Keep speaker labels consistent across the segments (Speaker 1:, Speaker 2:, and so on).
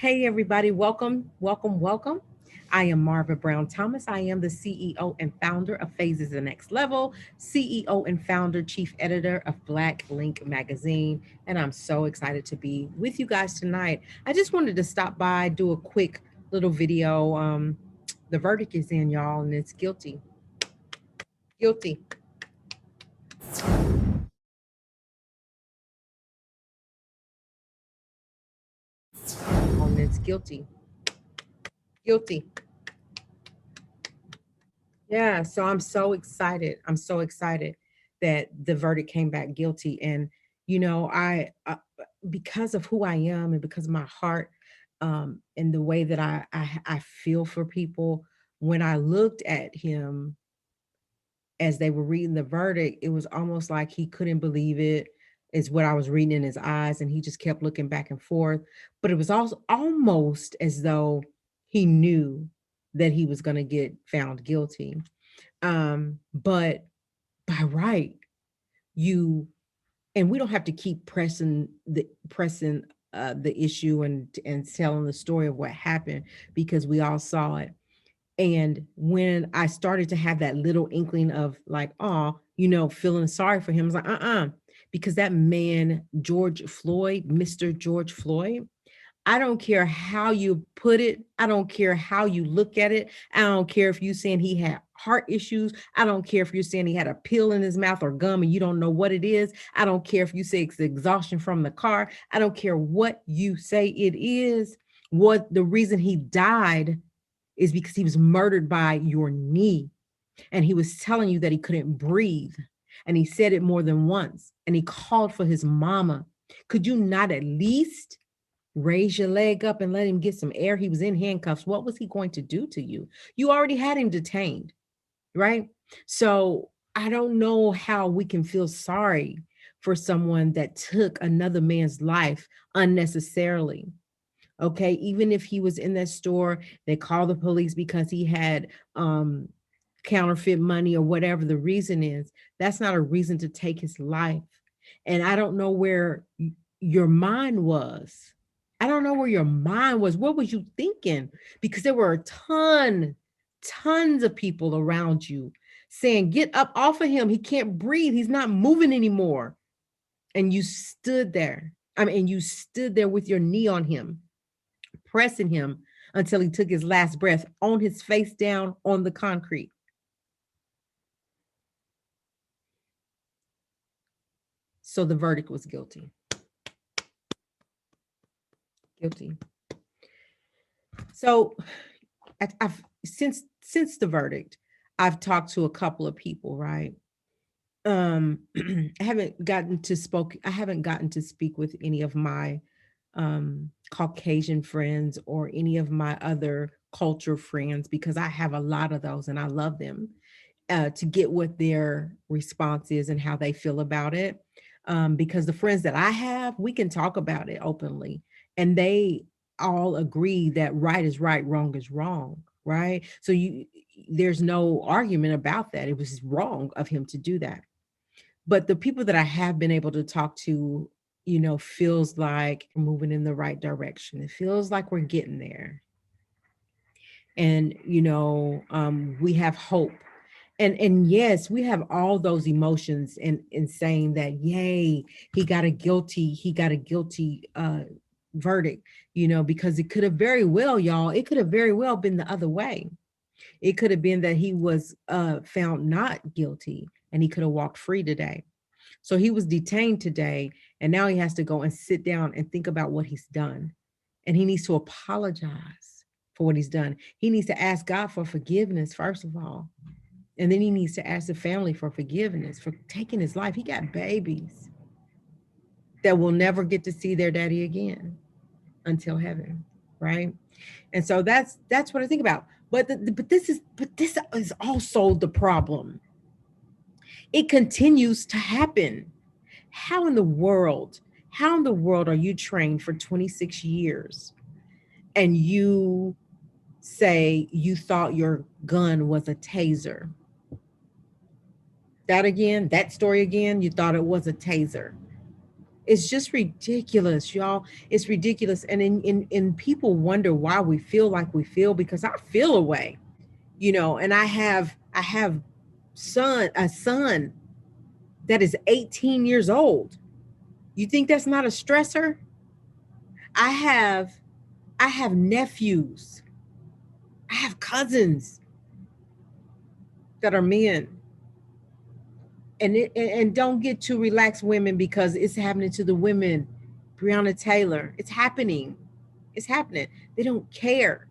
Speaker 1: Hey, everybody, welcome, welcome, welcome. I am Marva Brown Thomas. I am the CEO and founder of Phases the Next Level, CEO and founder, chief editor of Black Link Magazine. And I'm so excited to be with you guys tonight. I just wanted to stop by, do a quick little video. The verdict is in, y'all, and it's guilty. Guilty. And it's guilty. Guilty. Yeah, so I'm so excited. I'm so excited that the verdict came back guilty. And I because of who I am and because of my heart, and the way that I feel for people. When I looked at him as they were reading the verdict, it was almost like he couldn't believe it. Is what I was reading in his eyes, and he just kept looking back and forth. But it was also almost as though he knew that he was going to get found guilty. But by right, you and we don't have to keep pressing the issue and telling the story of what happened, because we all saw it. And when I started to have that little inkling of like, oh, feeling sorry for him, I was like, because that man, George Floyd, Mr. George Floyd, I don't care how you put it. I don't care how you look at it. I don't care if you saying he had heart issues. I don't care if you're saying he had a pill in his mouth or gum and you don't know what it is. I don't care if you say it's exhaustion from the car. I don't care what you say it is. What the reason he died is because he was murdered by your knee. And he was telling you that he couldn't breathe. And he said it more than once. And he called for his mama. Could you not at least raise your leg up and let him get some air? He was in handcuffs. What was he going to do to you? You already had him detained, right? So I don't know how we can feel sorry for someone that took another man's life unnecessarily. Okay, even if he was in that store, they called the police because he had counterfeit money or whatever the reason is. That's not a reason to take his life. And I don't know where your mind was. I don't know where your mind was. What was you thinking? Because there were tons of people around you saying, get up off of him. He can't breathe. He's not moving anymore. And you stood there. And you stood there with your knee on him, pressing him until he took his last breath on his face down on the concrete. So the verdict was guilty. Guilty. So I've since the verdict, I've talked to a couple of people, right? I haven't gotten to speak with any of my Caucasian friends or any of my other culture friends, because I have a lot of those and I love them, to get what their response is and how they feel about it. Because the friends that I have, we can talk about it openly, and they all agree that right is right, wrong is wrong, right? So there's no argument about that. It was wrong of him to do that. But the people that I have been able to talk to, feels like we're moving in the right direction. It feels like we're getting there. And, we have hope. And yes, we have all those emotions in saying that, yay, he got a guilty verdict, because it could have very well, y'all, it could have very well been the other way. It could have been that he was found not guilty and he could have walked free today. So he was detained today, and now he has to go and sit down and think about what he's done. And he needs to apologize for what he's done. He needs to ask God for forgiveness, first of all. And then he needs to ask the family for forgiveness for taking his life. He got babies that will never get to see their daddy again until heaven, right? And so that's what I think about. But this is also the problem. It continues to happen. How in the world, how in the world are you trained for 26 years and you say you thought your gun was a taser? That again, that story again, you thought it was a taser. It's just ridiculous, y'all. It's ridiculous. And in people wonder why we feel like we feel, because I feel a way, and I have a son that is 18 years old. You think that's not a stressor? I have I have nephews. I have cousins that are men. And don't get too relaxed, women, because it's happening to the women. Breonna Taylor, it's happening. It's happening. They don't care.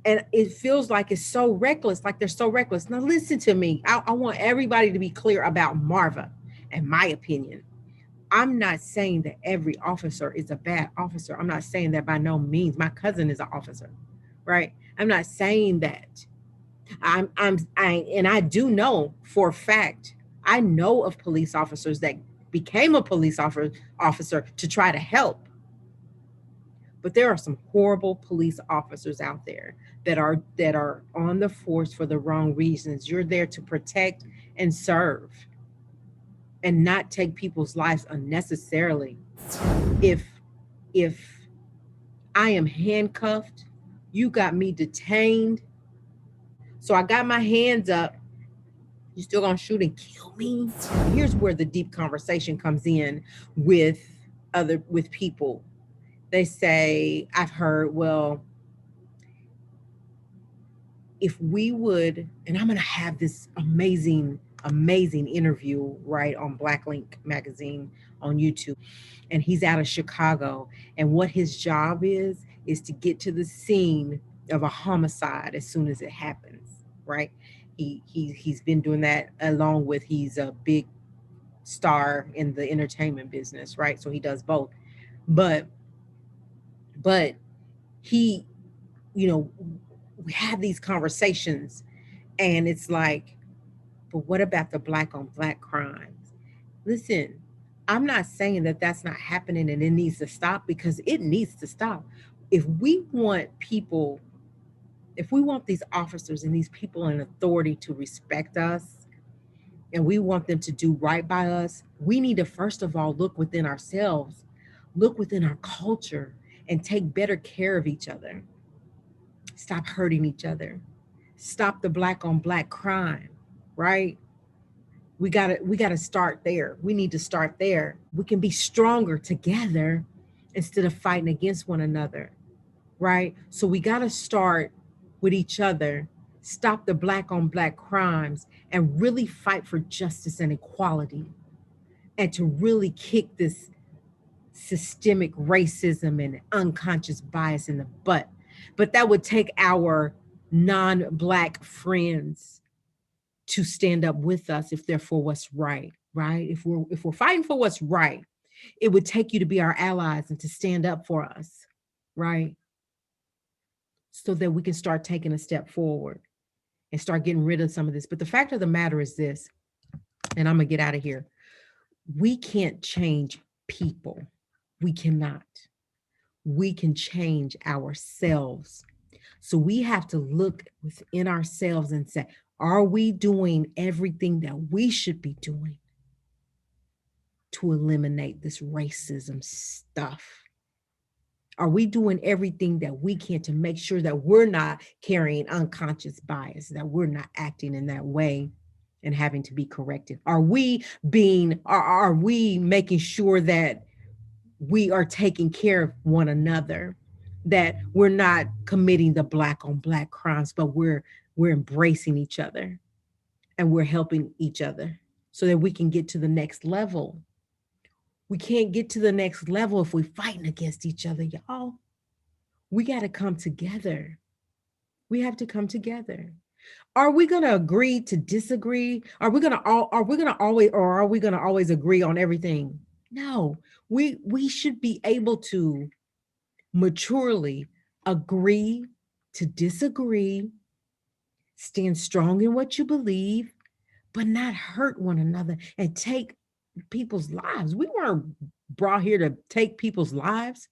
Speaker 1: And it feels like it's so reckless, like they're so reckless. Now listen to me. I want everybody to be clear about Marva and my opinion. I'm not saying that every officer is a bad officer. I'm not saying that by no means. My cousin is an officer, right? I'm not saying that. And I do know for a fact, I know of police officers that became a officer to try to help. But there are some horrible police officers out there that are on the force for the wrong reasons. You're there to protect and serve and not take people's lives unnecessarily. If if I am handcuffed, you got me detained, so I got my hands up, you still gonna shoot and kill me? Here's where the deep conversation comes in with with people. They say, I've heard, well, if we would, and I'm gonna have this amazing interview right on Black Link magazine on YouTube. And he's out of Chicago. And what his job is to get to the scene of a homicide as soon as it happens, right? He's been doing that, along with, he's a big star in the entertainment business, right? So he does both. But but he, you know, we have these conversations, and it's like, but what about the Black on Black crimes? Listen, I'm not saying that that's not happening and it needs to stop, because it needs to stop. If we want people, if we want these officers and these people in authority to respect us, and we want them to do right by us, we need to first of all look within ourselves, look within our culture, and take better care of each other. Stop hurting each other. Stop the Black on Black crime, right? We gotta start there. We need to start there. We can be stronger together instead of fighting against one another, right? So we gotta start with each other, stop the Black on Black crimes, and really fight for justice and equality, and to really kick this systemic racism and unconscious bias in the butt. But that would take our non-Black friends to stand up with us if they're for what's right, right? If we're fighting for what's right, it would take you to be our allies and to stand up for us, right? So that we can start taking a step forward and start getting rid of some of this. But the fact of the matter is this, and I'm gonna get out of here. We can't change people. We cannot. We can change ourselves. So we have to look within ourselves and say, are we doing everything that we should be doing to eliminate this racism stuff? Are we doing everything that we can to make sure that we're not carrying unconscious bias, that we're not acting in that way and having to be corrected? Are we making sure that we are taking care of one another, that we're not committing the Black on Black crimes, but we're embracing each other and we're helping each other so that we can get to the next level? We can't get to the next level if we're fighting against each other, y'all. We got to come together. We have to come together. Are we going to agree to disagree? Are we going to always, or are we going to always agree on everything? No. We should be able to maturely agree to disagree, stand strong in what you believe, but not hurt one another and take people's lives. We weren't brought here to take people's lives.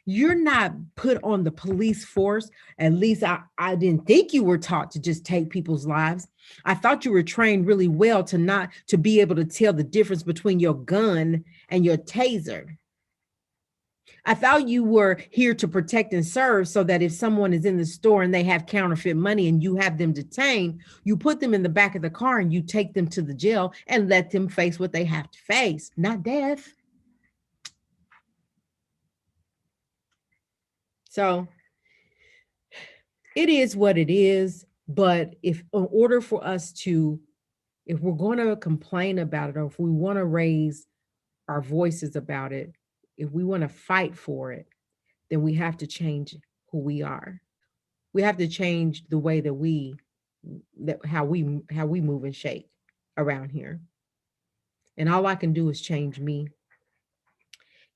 Speaker 1: You're not put on the police force. At least I didn't think you were taught to just take people's lives. I thought you were trained really well to be able to tell the difference between your gun and your taser. I thought you were here to protect and serve so that if someone is in the store and they have counterfeit money and you have them detained, you put them in the back of the car and you take them to the jail and let them face what they have to face, not death. So it is what it is. But if in order for us to, if we're going to complain about it, or if we want to raise our voices about it, if we want to fight for it, then we have to change who we are. We have to change the way that how we move and shake around here. And all I can do is change me.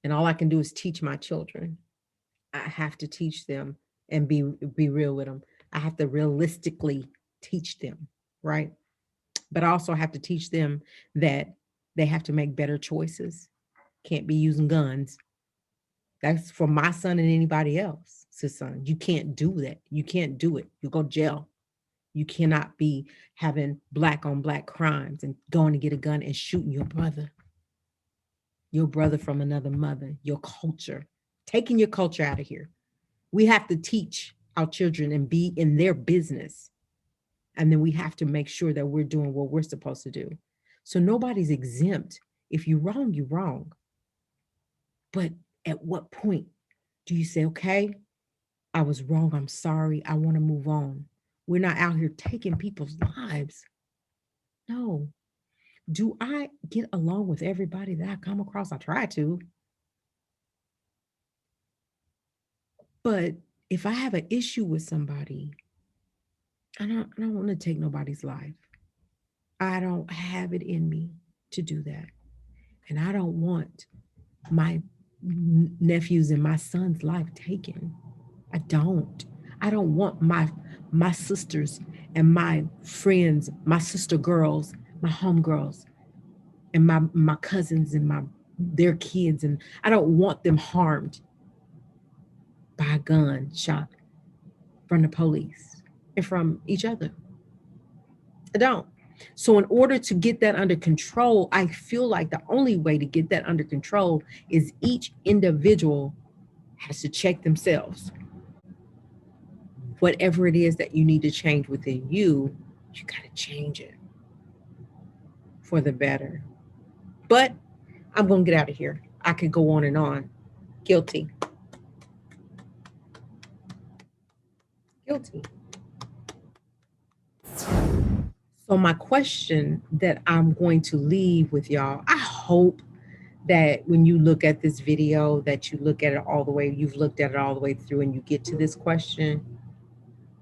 Speaker 1: And all I can do is teach my children. I have to teach them and be real with them. I have to realistically teach them, right? But I also have to teach them that they have to make better choices. Can't be using guns. That's for my son and anybody else's son. You can't do that. You can't do it. You go to jail. You cannot be having black on black crimes and going to get a gun and shooting your brother from another mother, your culture, taking your culture out of here. We have to teach our children and be in their business. And then we have to make sure that we're doing what we're supposed to do. So nobody's exempt. If you're wrong, you're wrong. But at what point do you say, okay, I was wrong. I'm sorry. I want to move on. We're not out here taking people's lives. No. Do I get along with everybody that I come across? I try to. But if I have an issue with somebody, I don't want to take nobody's life. I don't have it in me to do that. And I don't want my nephews and my son's life taken. I don't. I don't want my sisters and my friends, my sister girls, my homegirls, and my cousins and their kids, and I don't want them harmed by a gun shot from the police and from each other. I don't. So in order to get that under control, I feel like the only way to get that under control is each individual has to check themselves. Whatever it is that you need to change within you, you got to change it for the better. But I'm going to get out of here. I could go on and on. Guilty. Guilty. So my question that I'm going to leave with y'all, I hope that when you look at this video, that you look at it all the way, you've looked at it all the way through and you get to this question.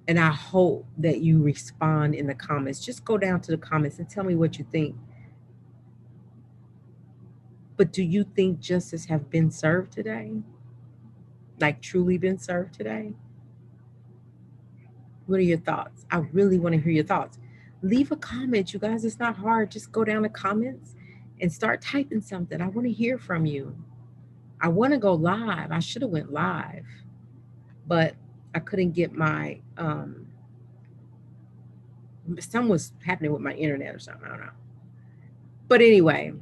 Speaker 1: And I hope that you respond in the comments. Just go down to the comments and tell me what you think. But do you think justice have been served today? Like truly been served today? What are your thoughts? I really want to hear your thoughts. Leave a comment, you guys. It's not hard. Just go down the comments and start typing something. I want to hear from you. I want to go live. I should have went live, but I couldn't get my something was happening with my internet or something. I don't know. But anyway,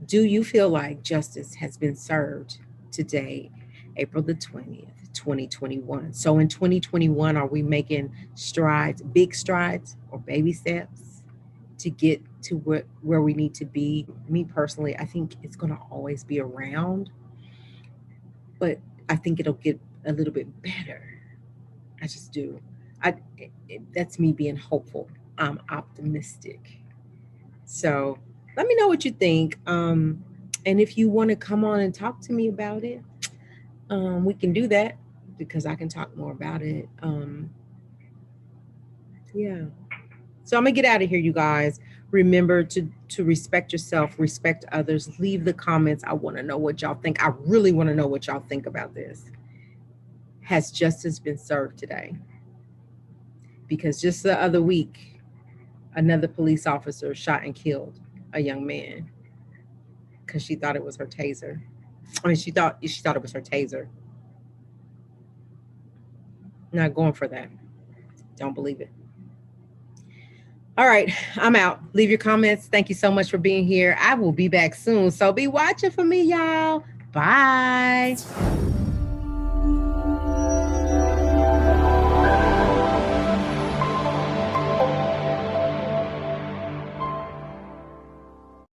Speaker 1: do you feel like justice has been served today, April the 20th, 2021? So in 2021, are we making strides, big strides or baby steps to get to where we need to be? Me personally, I think it's going to always be around, but I think it'll get a little bit better. I just do. That's me being hopeful. I'm optimistic. So let me know what you think. And if you want to come on and talk to me about it, we can do that because I can talk more about it. Yeah. So I'm gonna get out of here, you guys. Remember to respect yourself, respect others. Leave the comments. I want to know what y'all think. I really want to know what y'all think about this. Has justice been served today? Because just the other week, another police officer shot and killed a young man because she thought it was her taser. I mean, she thought it was her taser. Not going for that. Don't believe it. All right, I'm out. Leave your comments. Thank you so much for being here. I will be back soon. So be watching for me, y'all. Bye.